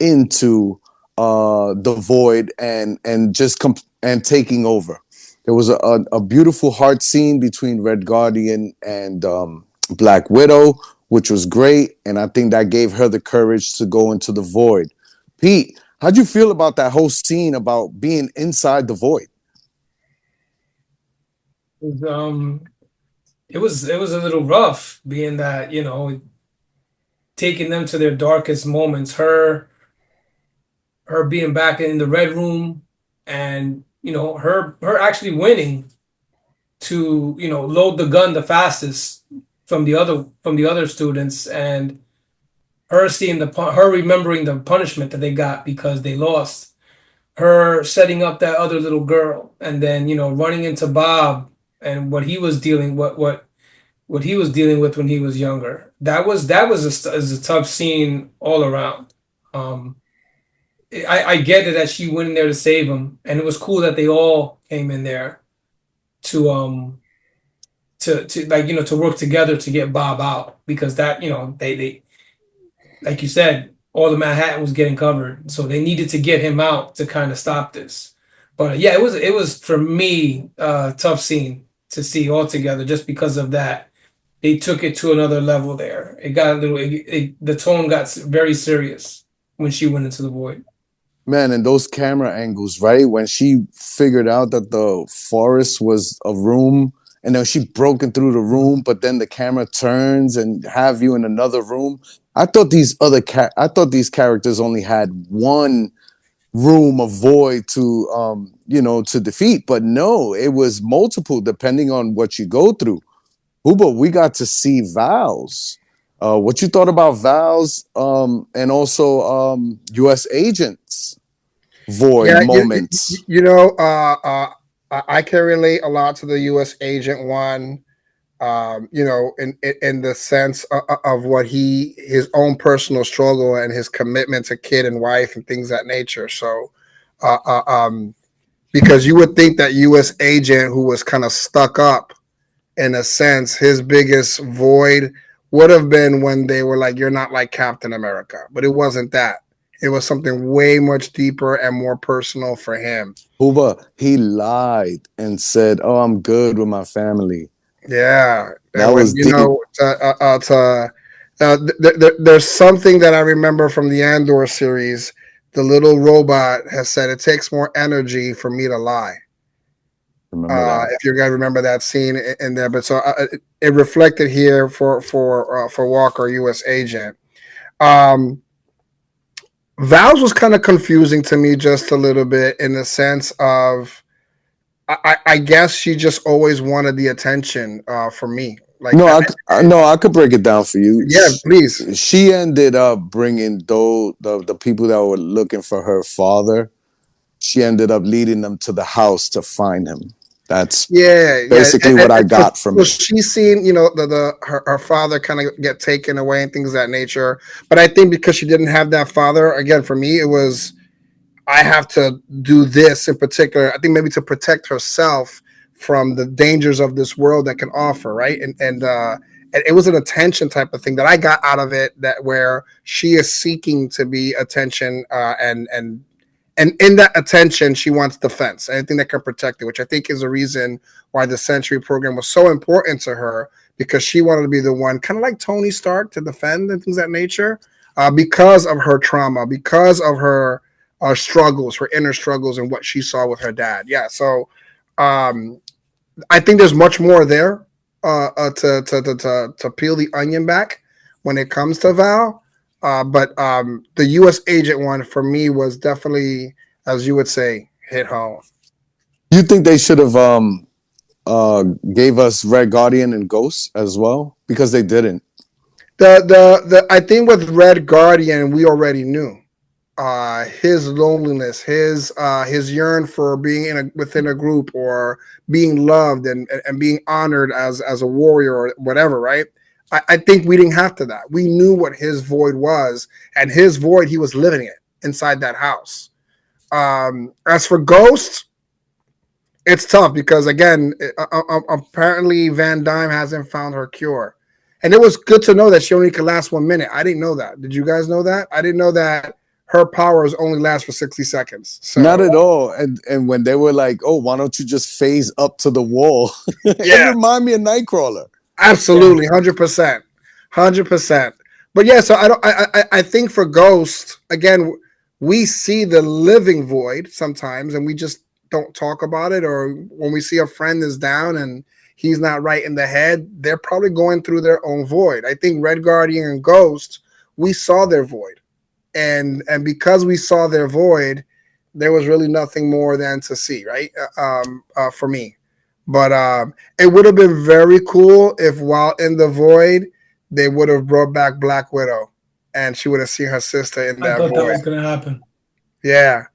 [SPEAKER 2] into the Void and taking over. There was a beautiful heart scene between Red Guardian and Black Widow, which was great. And I think that gave her the courage to go into the Void. Pete, how'd you feel about that whole scene about being inside the Void?
[SPEAKER 4] It was a little rough, being that, you know, taking them to their darkest moments. Her being back in the Red Room, and, you know, her actually winning to, you know, load the gun the fastest from the other students, and her seeing her remembering the punishment that they got because they lost. Her setting up that other little girl, and then, you know, running into Bob and what he was dealing what he was dealing with when he was younger. That was a tough scene all around. I get it that she went in there to save him, and it was cool that they all came in there to like, you know, to work together to get Bob out, because that, you know, they like you said, all the Manhattan was getting covered, so they needed to get him out to kind of stop this. But yeah, it was for me a tough scene to see altogether, just because of that. They took it to another level there. It got a little, the tone got very serious when she went into the Void.
[SPEAKER 2] Man, and those camera angles, right? When she figured out that the forest was a room, and then she broke in through the room, but then the camera turns and have you in another room. I thought these characters only had one room of Void to to defeat, but no, it was multiple depending on what you go through. Uba, we got to see Val's. What you thought about Val's and also U.S. agents Void moments?
[SPEAKER 3] I can relate a lot to the U.S. agent one. In the sense of what his own personal struggle and his commitment to kid and wife and things of that nature. So, because you would think that U.S. agent who was kind of stuck up, in a sense, his biggest void would have been when they were like, "You're not like Captain America," but it wasn't that. It was something way much deeper and more personal for him.
[SPEAKER 2] Uba, he lied and said, "Oh, I'm good with my family."
[SPEAKER 3] Yeah,
[SPEAKER 2] that was deep.
[SPEAKER 3] There's something that I remember from the Andor series. The little robot has said, "It takes more energy for me to lie." If you guys remember that scene in there, but so it reflected here for Walker, U.S. agent. Val's was kind of confusing to me just a little bit in the sense of I guess she just always wanted the attention for me. Like,
[SPEAKER 2] No, no, I could break it down for you.
[SPEAKER 3] yeah, please.
[SPEAKER 2] She ended up bringing the people that were looking for her father. She ended up leading them to the house to find him. That's
[SPEAKER 3] Yeah, yeah.
[SPEAKER 2] basically what I
[SPEAKER 3] So,
[SPEAKER 2] got from
[SPEAKER 3] so
[SPEAKER 2] it.
[SPEAKER 3] she's seen, her father kind of get taken away and things of that nature. But I think because she didn't have that father, again, for me, it was I have to do this in particular. I think maybe to protect herself from the dangers of this world that can offer, right? And it was an attention type of thing that I got out of it. That where she is seeking to be attention, and in that attention, she wants defense, anything that can protect it, which I think is the reason why the Century program was so important to her because she wanted to be the one, kind of like Tony Stark, to defend and things of that nature, because of her trauma, because of her struggles, her inner struggles, and what she saw with her dad. Yeah, so um, I think there's much more there to peel the onion back when it comes to Val. But the U.S. agent one for me was definitely, as you would say, hit home.
[SPEAKER 2] You think they should have uh gave us Red Guardian and Ghost as well? Because they didn't.
[SPEAKER 3] The I think with Red Guardian, we already knew his loneliness, his yearn for being within a group or being loved and being honored as a warrior or whatever, right? I think we didn't have to that. We knew what his void was, and his void, he was living it inside that house. As for Ghost, it's tough because again, apparently Van Dyne hasn't found her cure, and it was good to know that she only could last 1 minute. I didn't know that. Did you guys know that? I didn't know that her powers only last for 60 seconds.
[SPEAKER 2] Not
[SPEAKER 3] So
[SPEAKER 2] at all. And when they were like, "Oh, why don't you just phase up to the wall?" It
[SPEAKER 3] yeah,
[SPEAKER 2] reminded me of Nightcrawler.
[SPEAKER 4] Yeah.
[SPEAKER 3] absolutely, 100%, 100%. But yeah, so I don't. I think for Ghost again, we see the living void sometimes, and we just don't talk about it. Or when we see a friend is down and he's not right in the head, they're probably going through their own void. I think Red Guardian and Ghost, we saw their void, and because we saw their void, there was really nothing more than to see, right? For me, but it would have been very cool if while in the void they would have brought back Black Widow, and she would have seen her sister in
[SPEAKER 4] I
[SPEAKER 3] that
[SPEAKER 4] thought that
[SPEAKER 3] void.
[SPEAKER 4] was gonna happen.
[SPEAKER 3] Yeah,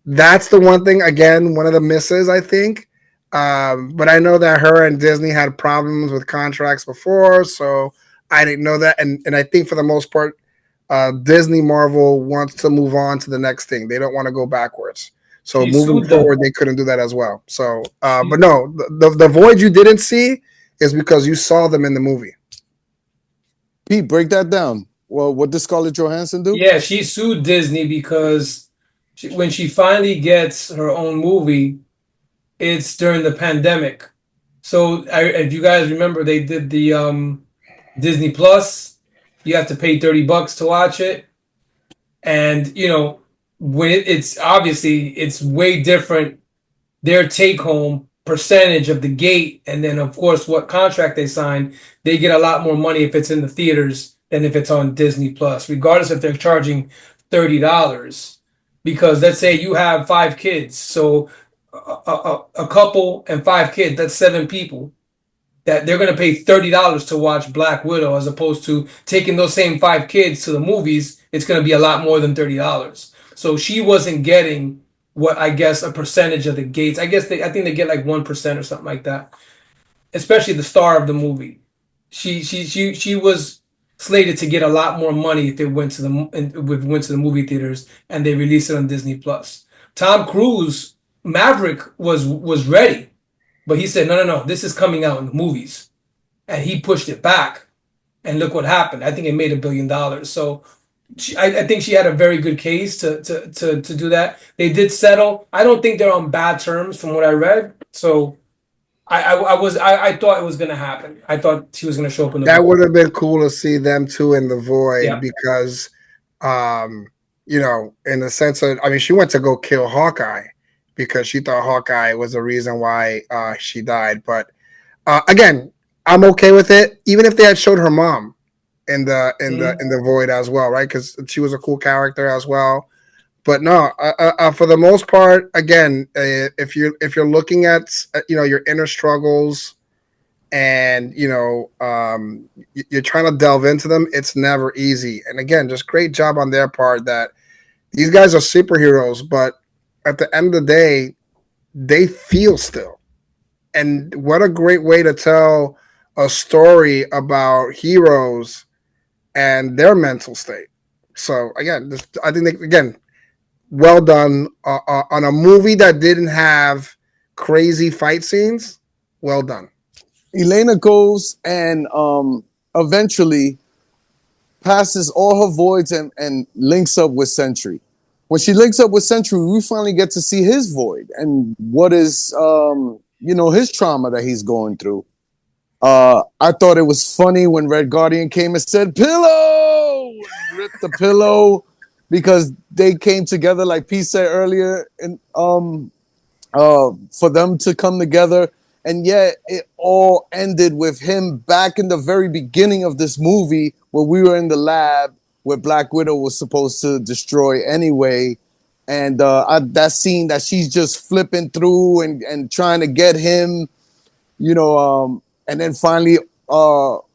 [SPEAKER 3] that's the one thing. Again, one of the misses, I think. But I know that her and Disney had problems with contracts before, so I didn't know that. And I think for the most part, Disney Marvel wants to move on to the next thing. They don't want to go backwards. So
[SPEAKER 4] She
[SPEAKER 3] moving
[SPEAKER 4] sued them.
[SPEAKER 3] forward, they couldn't do that as well. So, but
[SPEAKER 4] She,
[SPEAKER 3] no, the void you didn't see is because you saw them in the movie.
[SPEAKER 2] Pete, break that down. Well, what did Scarlett Johansson do?
[SPEAKER 4] yeah, she sued Disney because when she finally gets her own movie, it's during the pandemic. So if you guys remember, they did the Disney Plus. You have to pay $30 to watch it, and when it's obviously it's way different. Their take home percentage of the gate, and then of course what contract they sign, they get a lot more money if it's in the theaters than if it's on Disney Plus, regardless if they're charging $30. Because let's say you have 5 kids, so a couple and 5 kids, that's 7 people. That they're going to pay $30 to watch Black Widow, as opposed to taking those same 5 kids to the movies. It's going to be a lot more than $30. So she wasn't getting what I guess a percentage of the gates. I think they get like 1% or something like that. Especially the star of the movie. She was slated to get a lot more money if it went to the movie theaters and they released it on Disney Plus. Tom Cruise Maverick was ready, but he said no, this is coming out in the movies, and he pushed it back. And look what happened. I think it made $1 billion. So I think she had a very good case to do that. They did settle. I don't think they're on bad terms from what I read. So I thought it was gonna happen. I thought she was gonna show up in the
[SPEAKER 3] That
[SPEAKER 4] movie.
[SPEAKER 3] would have been cool to see them two in the void
[SPEAKER 4] Yeah.
[SPEAKER 3] because, in the sense of, I mean, she went to go kill Hawkeye because she thought Hawkeye was the reason why she died. But again, I'm okay with it, even if they had showed her mom in the
[SPEAKER 4] Mhm.
[SPEAKER 3] void as well, right? Because she was a cool character as well. But no, for the most part, again, if you're looking at your inner struggles and you're trying to delve into them, it's never easy. And again, just great job on their part that these guys are superheroes, but at the end of the day, they feel still. And what a great way to tell a story about heroes and their mental state. So again, I think again, well done on a movie that didn't have crazy fight scenes. Well done.
[SPEAKER 2] Elena goes and eventually passes all her voids and links up with Sentry. When she links up with Sentry, we finally get to see his void and what is his trauma that he's going through. I thought it was funny when Red Guardian came and said pillow and ripped the pillow because they came together like Pete said earlier and for them to come together. And yet it all ended with him back in the very beginning of this movie where we were in the lab where Black Widow was supposed to destroy anyway. And that scene that she's just flipping through and trying to get him, and then finally,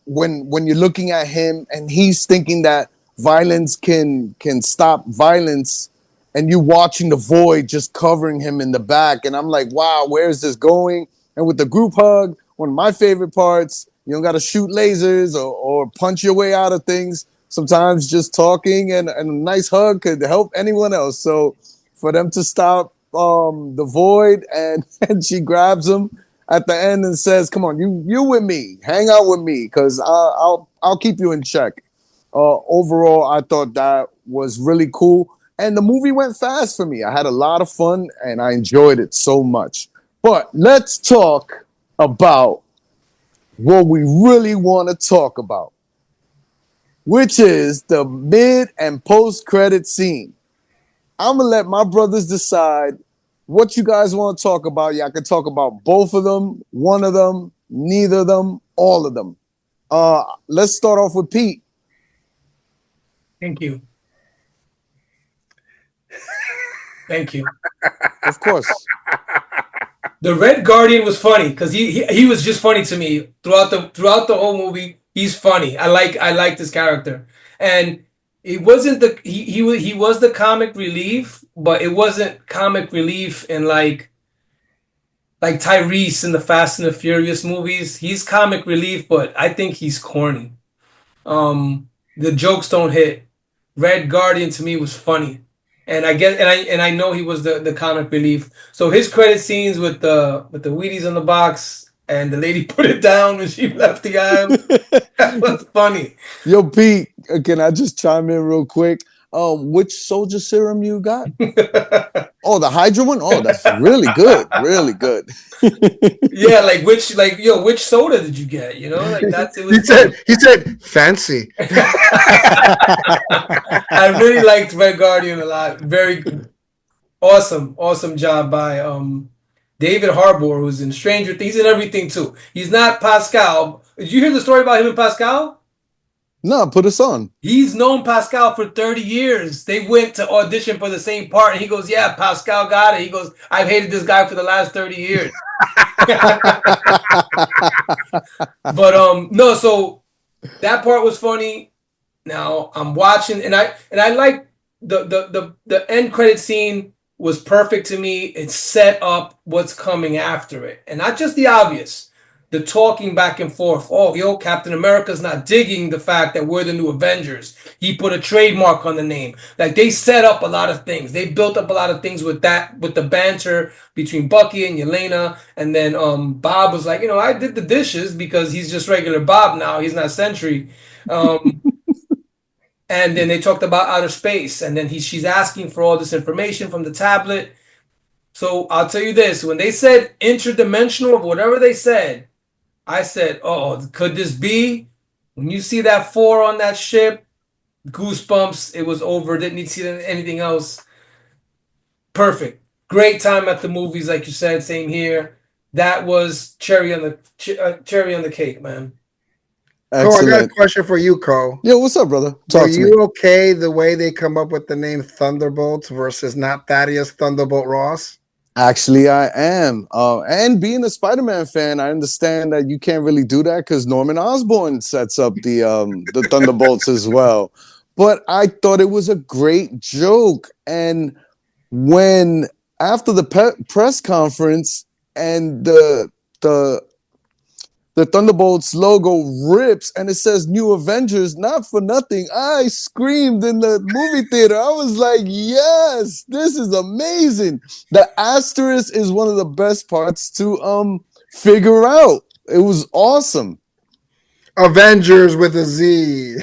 [SPEAKER 2] when you're looking at him and he's thinking that violence can stop violence, and you watching the void just covering him in the back, and I'm like, wow, where is this going? And with the group hug, one of my favorite parts, you don't got to shoot lasers or punch your way out of things. Sometimes just talking and a nice hug could help anyone else. So for them to stop the void and she grabs him at the end and says, "Come on, you with me, hang out with me, because I'll keep you in check." Overall, I thought that was really cool, and the movie went fast for me. I had a lot of fun and I enjoyed it so much. But let's talk about what we really want to talk about, which is the mid and post credit scene. I'm gonna let my brothers decide what you guys want to talk about. Y'all can talk about both of them, one of them, neither of them, all of them. Let's start off with Pete.
[SPEAKER 4] Thank you. Thank you.
[SPEAKER 2] Of course.
[SPEAKER 4] The Red Guardian was funny because he was just funny to me throughout the whole movie. He's funny. I like this character, and it wasn't he was the comic relief, but it wasn't comic relief in like Tyrese in the Fast and the Furious movies. He's comic relief, but I think he's corny. The jokes don't hit. Red Guardian to me was funny. And I guess and I know he was the comic relief. So his credit scenes with the Wheaties in the box and the lady put it down when she left the aisle. That was funny.
[SPEAKER 2] Yo, Pete, can I just chime in real quick? Which soldier serum you got? Oh, the Hydra one? Oh, that's really good. Really good.
[SPEAKER 4] Yeah, like which soda did you get? You know, like that's it was
[SPEAKER 3] he said fancy.
[SPEAKER 4] I really liked Red Guardian a lot. Very awesome job by David Harbour, who's in Stranger Things and everything too. He's not Pascal. Did you hear the story about him and Pascal?
[SPEAKER 2] No, put us on.
[SPEAKER 4] He's known Pascal for 30 years. They went to audition for the same part, and he goes, "Yeah, Pascal got it." He goes, "I've hated this guy for the last 30 years." But no, so that part was funny. Now I'm watching, and I like the end credit scene was perfect to me. It set up what's coming after it, and not just the obvious. The talking back and forth. Oh, yo, Captain America's not digging the fact that we're the new Avengers. He put a trademark on the name. Like they set up a lot of things. They built up a lot of things with the banter between Bucky and Yelena. And then Bob was like, I did the dishes because he's just regular Bob now. He's not Sentry. And then they talked about outer space. And then she's asking for all this information from the tablet. So I'll tell you this. When they said interdimensional, whatever they said, I said, oh, could this be? When you see that 4 on that ship, goosebumps, it was over. Didn't need to see anything else. Perfect. Great time at the movies, like you said, same here. That was cherry on the cake, man.
[SPEAKER 3] Cole, I got a
[SPEAKER 2] Excellent.
[SPEAKER 3] question for you, Cole.
[SPEAKER 2] Yo, what's up, brother?
[SPEAKER 3] Were
[SPEAKER 2] Talk to me.
[SPEAKER 3] you okay the way they come up with the name Thunderbolts versus not Thaddeus Thunderbolt Ross?
[SPEAKER 2] Actually, I am. And being a Spider-Man fan, I understand that you can't really do that because Norman Osborn sets up the Thunderbolts as well. But I thought it was a great joke. And when after the press conference and the the Thunderbolts logo rips and it says New Avengers, not for nothing. I screamed in the movie theater. I was like, yes, this is amazing. The asterisk is one of the best parts to figure out. It was awesome.
[SPEAKER 3] Avengers with a Z.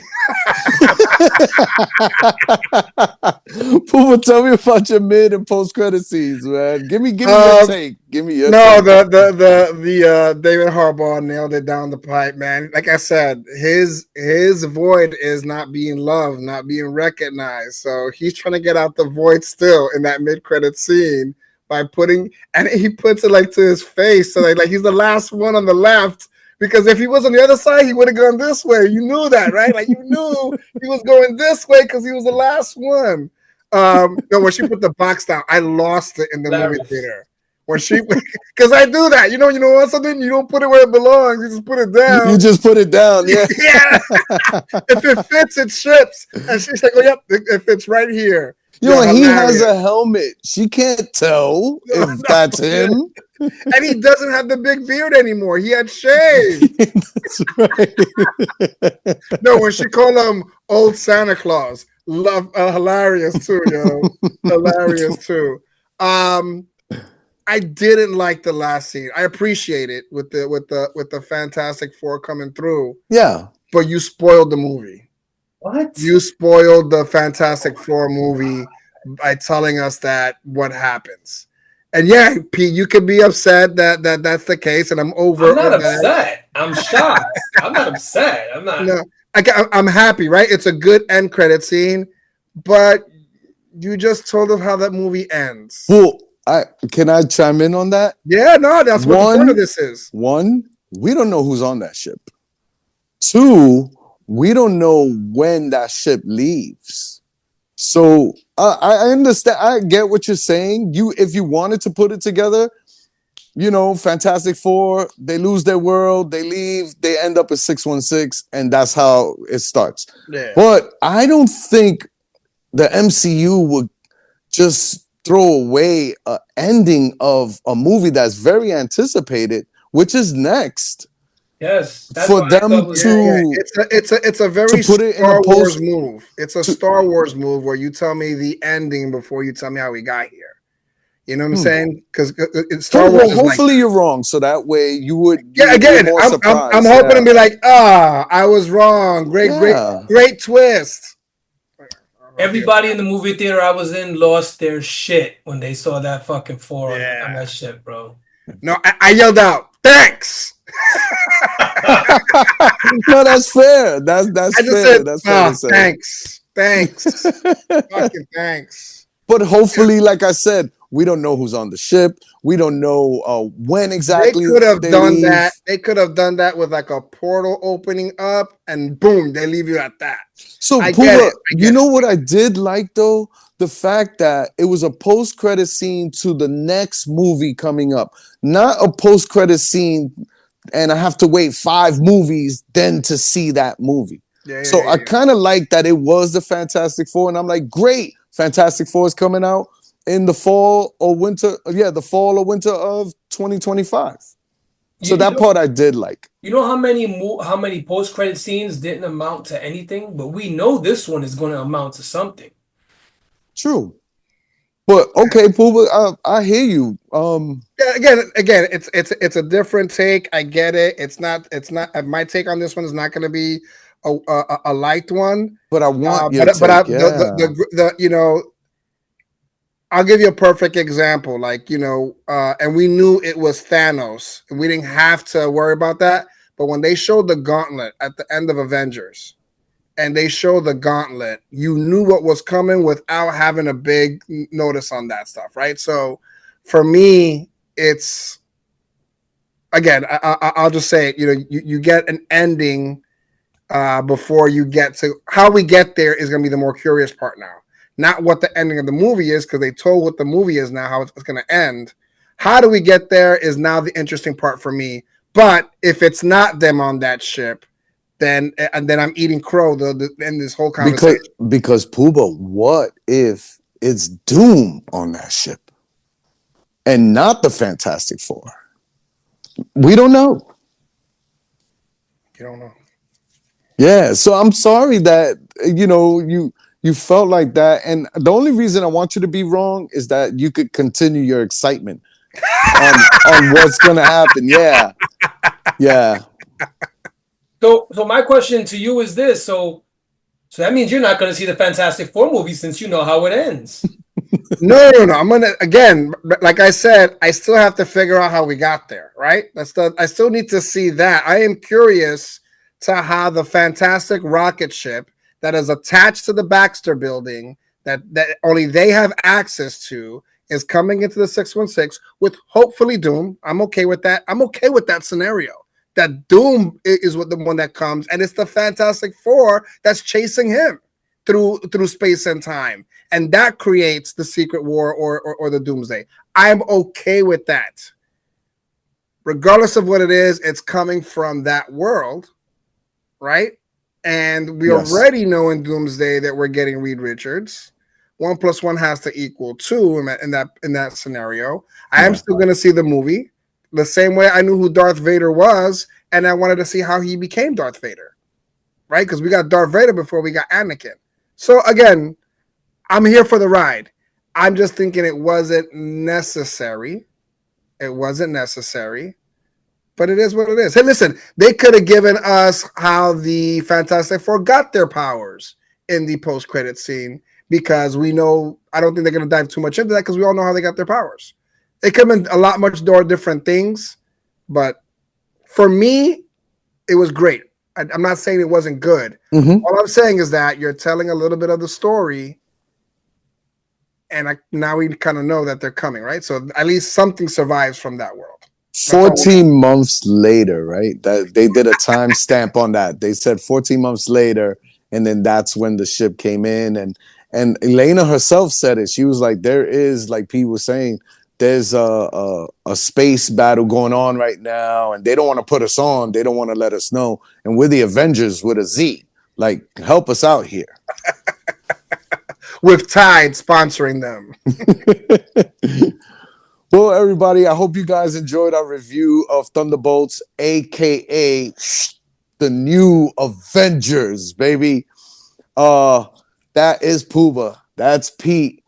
[SPEAKER 2] Puma, tell me about your mid and post credit scenes, man. Give me your take. Give me your
[SPEAKER 3] No,
[SPEAKER 2] take.
[SPEAKER 3] the David Harbaugh nailed it down the pipe, man. Like I said, his void is not being loved, not being recognized. So he's trying to get out the void still in that mid credit scene by putting, and he puts it like to his face, so like he's the last one on the left. Because if he was on the other side, he would have gone this way. You knew that, right? Like you knew he was going this way because he was the last one. No, when she put the box down, I lost it in the movie theater. When she, because I do that, you know what something, you don't put it where it belongs, you just put it down.
[SPEAKER 2] You just put it down, yeah.
[SPEAKER 3] Yeah. If it fits, it ships. And she's like, "Oh, yep, it fits right here."
[SPEAKER 2] Yo, he has a helmet. She can't tell if that's him.
[SPEAKER 3] And he doesn't have the big beard anymore. He had shaved.
[SPEAKER 2] That's right.
[SPEAKER 3] No, when she called him Old Santa Claus, hilarious too, yo, hilarious too. I didn't like the last scene. I appreciate it with the Fantastic Four coming through.
[SPEAKER 2] Yeah,
[SPEAKER 3] but you spoiled the movie.
[SPEAKER 4] What?
[SPEAKER 3] You spoiled the Fantastic Four movie by telling us that what happens. And yeah, Pete, you could be upset that that's the case, and I'm over.
[SPEAKER 4] I'm not upset. I'm shocked. I'm not upset. I'm not.
[SPEAKER 3] No, I'm happy. Right? It's a good end credit scene, but you just told us how that movie ends.
[SPEAKER 2] Well, can I chime in on that?
[SPEAKER 3] Yeah, no, that's what the point of this is.
[SPEAKER 2] One, we don't know who's on that ship. Two, we don't know when that ship leaves. So I understand. I get what you're saying. If you wanted to put it together, Fantastic Four, they lose their world, they leave, they end up at 616, and that's how it starts.
[SPEAKER 3] Yeah.
[SPEAKER 2] But I don't think the MCU would just throw away an ending of a movie that's very anticipated, which is next.
[SPEAKER 4] Yes,
[SPEAKER 2] for them to
[SPEAKER 3] it's a very
[SPEAKER 2] put it
[SPEAKER 3] Star
[SPEAKER 2] in a
[SPEAKER 3] Wars move. It's a Star Wars move where you tell me the ending before you tell me how we got here. You know what I'm saying? Because Star Wars.
[SPEAKER 2] Hopefully, you're wrong, so that way you would.
[SPEAKER 3] Yeah, again, I'm hoping to be like, I was wrong. Great twist.
[SPEAKER 4] Everybody in the movie theater I was in lost their shit when they saw that fucking four on that shit, bro.
[SPEAKER 3] No, I yelled out, "Thanks."
[SPEAKER 2] No, that's fair. That's fair. That's fair to say.
[SPEAKER 3] Thanks, fucking thanks.
[SPEAKER 2] But hopefully, like I said, we don't know who's on the ship. We don't know when exactly
[SPEAKER 3] they could have done that. They could have done that with like a portal opening up, and boom, they leave you at that.
[SPEAKER 2] So, Puma, you know what I did like though? The fact that it was a post-credit scene to the next movie coming up, not a post-credit scene, and I have to wait 5 movies then to see that movie. I kind of like that it was the Fantastic Four, and I'm like, great, Fantastic Four is coming out in the fall or winter. Yeah, the fall or winter of 2025. So that part I did like.
[SPEAKER 4] You know how many post-credit scenes didn't amount to anything, but we know this one is going to amount to something. True.
[SPEAKER 2] But okay, Pooba, I hear you.
[SPEAKER 3] Yeah, again, it's a different take. I get it. It's not. My take on this one is not going to be a light one.
[SPEAKER 2] But I want
[SPEAKER 3] I'll give you a perfect example. And we knew it was Thanos, and we didn't have to worry about that. But when they showed the gauntlet at the end of Avengers, and they showed the gauntlet, you knew what was coming without having a big notice on that stuff, right? So for me, it's, again, I'll just say it, you get an ending before you get to how we get there is going to be the more curious part now. Not what the ending of the movie is, because they told what the movie is now, how it's going to end. How do we get there is now the interesting part for me. But if it's not them on that ship, then I'm eating crow in this whole conversation.
[SPEAKER 2] Because Pooba, what if it's Doom on that ship and not the Fantastic Four? We don't know.
[SPEAKER 3] You don't know.
[SPEAKER 2] Yeah, so I'm sorry that you felt like that, and the only reason I want you to be wrong is that you could continue your excitement on what's gonna happen. Yeah, yeah.
[SPEAKER 4] So my question to you is this: so that means you're not going to see the Fantastic Four movie since you know how it ends.
[SPEAKER 3] No. I'm gonna again, like I said, I still have to figure out how we got there. Right? I still need to see that. I am curious to how the fantastic rocket ship that is attached to the Baxter building that only they have access to is coming into the 616 with hopefully Doom. I'm okay with that. I'm okay with that scenario. That Doom is what the one that comes, and it's the Fantastic Four that's chasing him through space and time, and that creates the Secret War or the Doomsday. I'm okay with that. Regardless of what it is, it's coming from that world, right? And we already know in Doomsday that we're getting Reed Richards. 1 + 1 has to equal 2 in that scenario. I am still going to see the movie the same way I knew who Darth Vader was, and I wanted to see how he became Darth Vader, right? Because we got Darth Vader before we got Anakin. So again, I'm here for the ride. I'm just thinking it wasn't necessary. It wasn't necessary. But it is what it is. Hey, listen, they could have given us how the Fantastic Four got their powers in the post-credit scene, because we know, I don't think they're going to dive too much into that because we all know how they got their powers. It could have been a lot much more different things, but for me, it was great. I'm not saying it wasn't good.
[SPEAKER 2] Mm-hmm.
[SPEAKER 3] All I'm saying is that you're telling a little bit of the story, and now we kind of know that they're coming, right? So at least something survives from that world.
[SPEAKER 2] 14 months later, right? That they did a timestamp on that. They said 14 months later, and then that's when the ship came in, and Elena herself said it. She was like, "There is, like Pete was saying, there's a space battle going on right now, and they don't want to put us on. They don't want to let us know. And we're the Avengers with a Z. Like, help us out here."
[SPEAKER 3] With Tide sponsoring them.
[SPEAKER 2] Well, everybody, I hope you guys enjoyed our review of Thunderbolts, aka the new Avengers, baby. That is Pooba. That's Pete.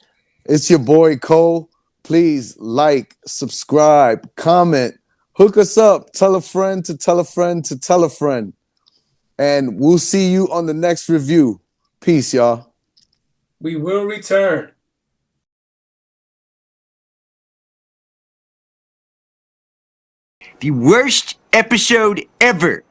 [SPEAKER 2] It's your boy Cole. Please like, subscribe, comment, hook us up, tell a friend to tell a friend to tell a friend. And we'll see you on the next review. Peace, y'all.
[SPEAKER 4] We will return.
[SPEAKER 5] The worst episode ever.